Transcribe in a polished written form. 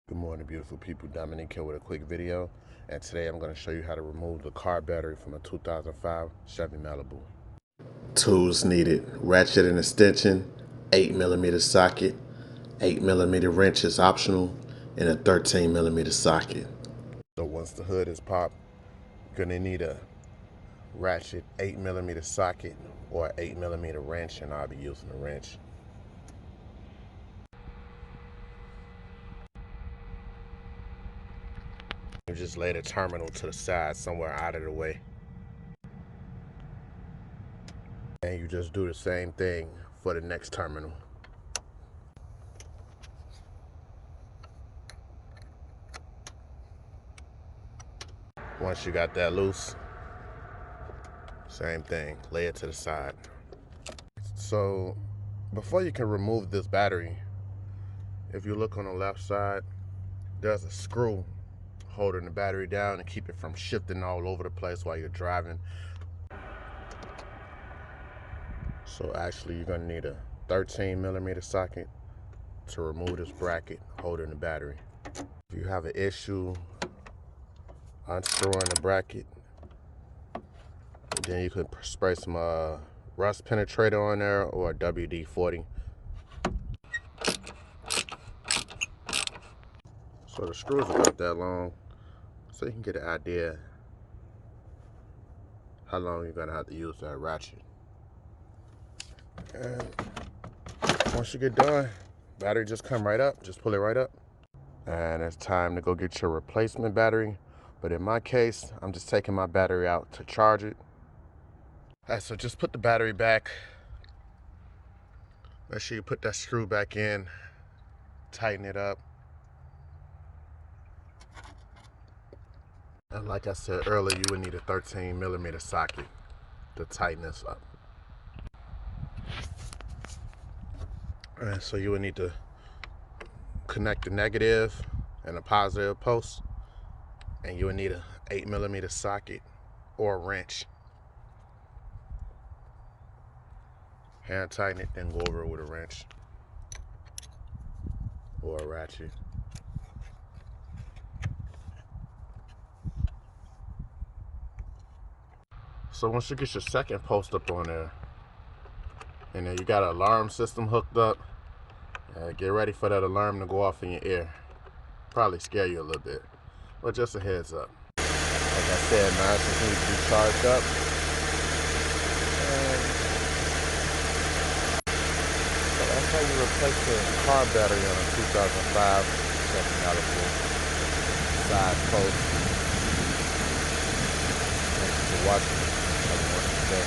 Good morning, beautiful people. Dominique here with a quick video, and today I'm going to show you how to remove the car battery from a 2005 Chevy Malibu. Tools needed: ratchet and extension, 8mm socket, 8mm wrench is optional, and a 13mm socket. So once the hood is popped, you're going to need a ratchet 8mm socket or 8mm wrench, and I'll be using a wrench. You just lay the terminal to the side somewhere out of the way. And you just do the same thing for the next terminal. Once you got that loose, same thing, lay it to the side. So before you can remove this battery, if you look on the left side, there's a screw holding the battery down and keep it from shifting all over the place while you're driving. So actually you're gonna need a 13mm socket to remove this bracket holding the battery. If you have an issue unscrewing the bracket, then you could spray some rust penetrator on there or a WD-40. So the screws are about that long, so you can get an idea how long you're gonna have to use that ratchet. And once you get done, battery just come right up, just pull it right up. And it's time to go get your replacement battery. But in my case, I'm just taking my battery out to charge it. All right, so just put the battery back. Make sure you put that screw back in, tighten it up. And like I said earlier, you would need a 13mm socket to tighten this up. And so you would need to connect the negative and the positive post, and you would need a 8mm socket or a wrench. Hand tighten it, then go over it with a wrench or a ratchet. So once you get your second post up on there, and then you got an alarm system hooked up, get ready for that alarm to go off in your ear. Probably scare you a little bit, but just a heads up. Like I said, man, this needs to be charged up. So that's how you replace the car battery on a 2005 Chevy Malibu side post. Thanks for watching. Have a wonderful day.